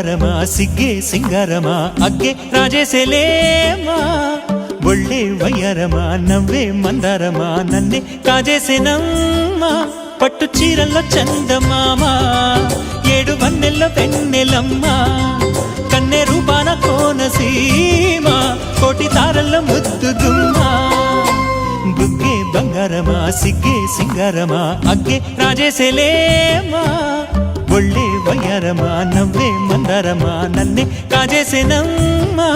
వయ్యారమా సిగ్గే సింగారమా అగ్గే రాజేసేలేమా ఒళ్ళే వయ్యారమా నవ్వే మందారమా నన్నే కాజేసేనమ్మా పట్టు చీరల్లో చందమామా ఏడు వన్నెల్లో పెన్నెలమ్మా కన్నె రూపాన కోనసీమ కోటి తారల్లో ముద్దుగుమ్మా బుగ్గే బంగారమా సిగ్గే సింగారమా అగ్గే రాజేసేలేమా ఒళ్ళే వయ్యారమా నవ్వే మందారమా నన్నే కాజేసేనమ్మా